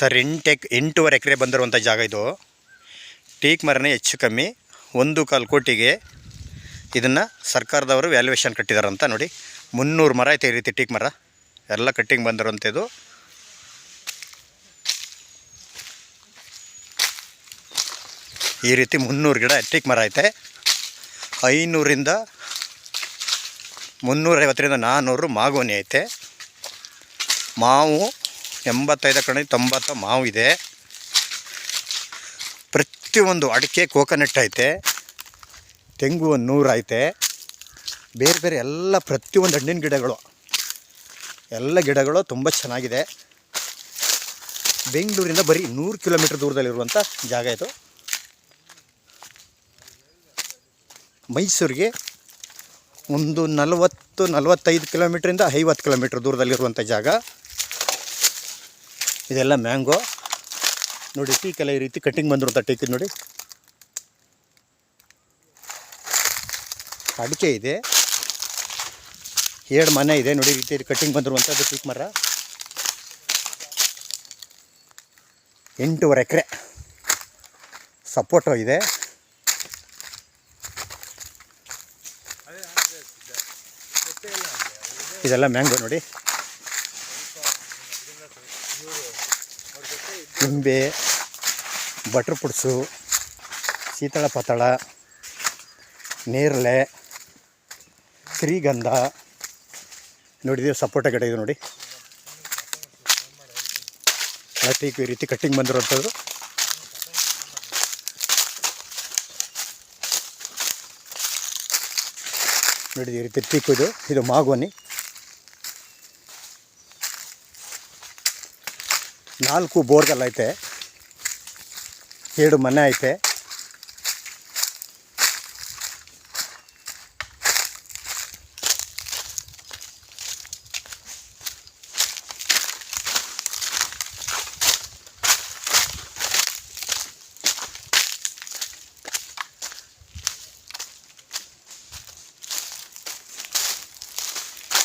Sir 8.5 ಎಕರೆ ಬಂದಿರುವಂಥ ಜಾಗ ಇದು. ಟೀಕ್ ಮರನೇ ಹೆಚ್ಚು ಕಮ್ಮಿ 1.25 ಕೋಟಿಗೆ ಇದನ್ನು ಸರ್ಕಾರದವರು ವ್ಯಾಲ್ಯೂಯೇಷನ್ ಕಟ್ಟಿದಾರಂತ. ನೋಡಿ 300 ಮರ ಐತೆ ಈ ರೀತಿ ಟೀಕ್ ಮರ ಎಲ್ಲ ಕಟ್ಟಿಂಗ್ ಬಂದಿರುವಂಥದ್ದು. ಈ ರೀತಿ 300 ಗಿಡ ಟೀಕ್ ಮರ ಐತೆ. 500ರಿಂದ 350ರಿಂದ 400 ಮಾಗೋನಿ ಐತೆ. ಮಾವು 85-90 ಮಾವು ಇದೆ. ಪ್ರತಿಯೊಂದು ಅಡಿಕೆ ಕೋಕೋನಟ್ ಐತೆ, ತೆಂಗು 100 ಐತೆ. ಬೇರೆ ಬೇರೆ ಎಲ್ಲ ಪ್ರತಿಯೊಂದು ಹಣ್ಣಿನ ಗಿಡಗಳು ಎಲ್ಲ ಗಿಡಗಳು ತುಂಬ ಚೆನ್ನಾಗಿದೆ. ಬೆಂಗಳೂರಿಂದ ಬರೀ 100 ಕಿಲೋಮೀಟ್ರ್ ದೂರದಲ್ಲಿರುವಂಥ ಜಾಗ ಇದು. ಮೈಸೂರಿಗೆ ಒಂದು 40-45 ಕಿಲೋಮೀಟ್ರಿಂದ 50 ಕಿಲೋಮೀಟ್ರ್ ದೂರದಲ್ಲಿರುವಂಥ ಜಾಗ. ಇದೆಲ್ಲ ಮ್ಯಾಂಗೋ ನೋಡಿ. ಟೀಕೆಲ್ಲ ಈ ರೀತಿ ಕಟ್ಟಿಂಗ್ ಬಂದಿರುವಂಥ ಟೀಕ್ ನೋಡಿ. ಅಡಿಕೆ ಇದೆ, 2 ಮನೆ ಇದೆ ನೋಡಿ. ಈ ರೀತಿ ಕಟ್ಟಿಂಗ್ ಬಂದಿರುವಂಥದ್ದು ಟೀಕ್ ಮರ. 8.5 ಎಕರೆ ಸಪೋಟೋ ಇದೆ. ಇದೆಲ್ಲ ಮ್ಯಾಂಗೋ ನೋಡಿ. ನಿಂಬೆ, ಬಟ್ರ್ ಪುಡ್ಸು, ಸೀತಳ ಪತಳ, ನೇರಳೆ, ಶ್ರೀಗಂಧ ನೋಡಿದ್ದೀವಿ. ಸಪೋಟ ಗಿಡ ಇದು ನೋಡಿ. ಟೀಕ್ ಈ ರೀತಿ ಕಟ್ಟಿಂಗ್ ಬಂದಿರುವಂಥದ್ದು. ನೋಡಿ ಈ ರೀತಿ ಟೀಕ್ ಇದು ಮಾಗೋನಿ. 4 ಬೋರ್ಗಲ್ ಐತೆ, 2 ಮನೆ ಐತೆ.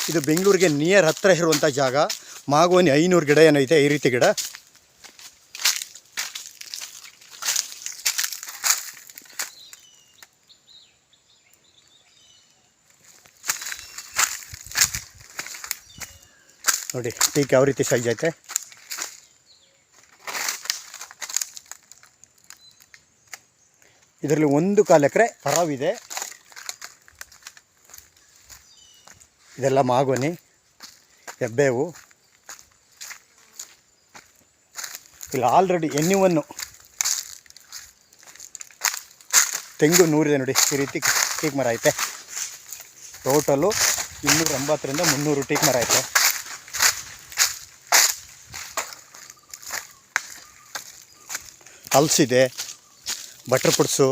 ಇದು ಬೆಂಗಳೂರಿಗೆ ನಿಯರ್ ಹತ್ತಿರ ಇರುವಂಥ ಜಾಗ. ಮಾಗೋನಿ 500 ಗಿಡ ಏನೈತೆ ಈ ರೀತಿ ಗಿಡ. ನೋಡಿ ಟೀಕ್ ಯಾವ ರೀತಿ ಸೈಜ್ ಐತೆ. ಇದರಲ್ಲಿ 1.25 ಎಕರೆ ಪರಾವಿದೆ. ಇದೆಲ್ಲ ಮಾಗೋನಿ, ಹೆಬ್ಬೇವು. ಇಲ್ಲಿ ಆಲ್ರೆಡಿ ಎನ್ನಿವನ್ನು ತೆಂಗು 100 ಇದೆ ನೋಡಿ. ಈ ರೀತಿ ಟೀಕ್ ಮರ ಐತೆ. ಟೋಟಲು 280ರಿಂದ 300 ಟೀಕ್ ಮರ ಐತೆ. ಹಲಸಿದೆ, ಬಟ್ರ್ ಪುಡ್ಸು,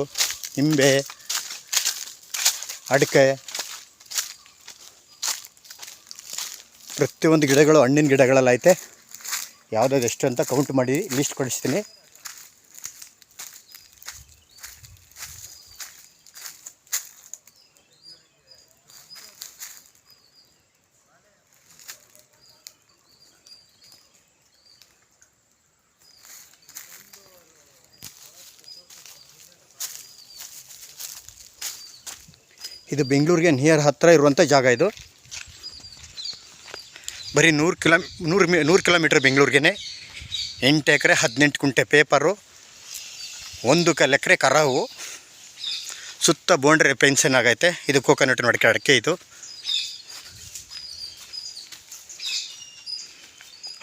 ನಿಂಬೆ, ಅಡಿಕೆ, ಪ್ರತಿಯೊಂದು ಗಿಡಗಳು ಹಣ್ಣಿನ ಗಿಡಗಳೆಲ್ಲ ಐತೆ. ಯಾವುದಾದ್ರು ಎಷ್ಟು ಅಂತ ಕೌಂಟ್ ಮಾಡಿ ಲಿಸ್ಟ್ ಕೊಡಿಸ್ತೀನಿ. ಇದು ಬೆಂಗಳೂರಿಗೆ ನಿಯರ್ ಹತ್ತಿರ ಇರುವಂಥ ಜಾಗ ಇದು. ಬರೀ 100 ಕಿಲೋಮೀಟ್ರ್ ಬೆಂಗಳೂರಿಗೆ. 8 ಎಕರೆ 18 ಕುಂಟೆ ಪೇಪರು, 1.25 ಎಕರೆ ಕರಾವು, ಸುತ್ತ ಬೌಂಡ್ರಿ ಫೆನ್ಸಿಂಗ್ ಆಗೈತೆ. ಇದು ಕೋಕೋನಟ್ ಅಡಿಕೆ ಅಡಿಕೆ ಇದು.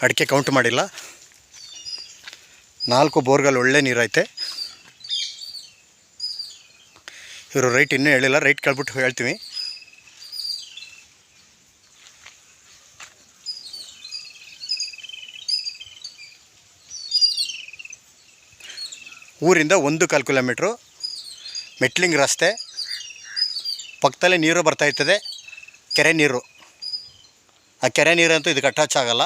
ಅಡಿಕೆ ಕೌಂಟ್ ಮಾಡಿಲ್ಲ. 4 ಬೋರ್ಗಲ್ ಒಳ್ಳೆ ನೀರೈತೆ. ಇವರು ರೈಟ್ ಇನ್ನೂ ಹೇಳಿಲ್ಲ, ರೈಟ್ ಕೇಳ್ಬಿಟ್ಟು ಹೇಳ್ತೀವಿ. ಊರಿಂದ 1.25 ಕಿಲೋಮೀಟ್ರು ಮೆಟ್ಲಿಂಗ್ ರಸ್ತೆ. ಪಕ್ಕದಲ್ಲೇ ನೀರು ಬರ್ತಾಯಿರ್ತದೆ, ಕೆರೆ ನೀರು. ಆ ಕೆರೆ ನೀರಂತೂ ಇದಕ್ಕೆ ಅಟ್ಯಾಚ್ ಆಗೋಲ್ಲ.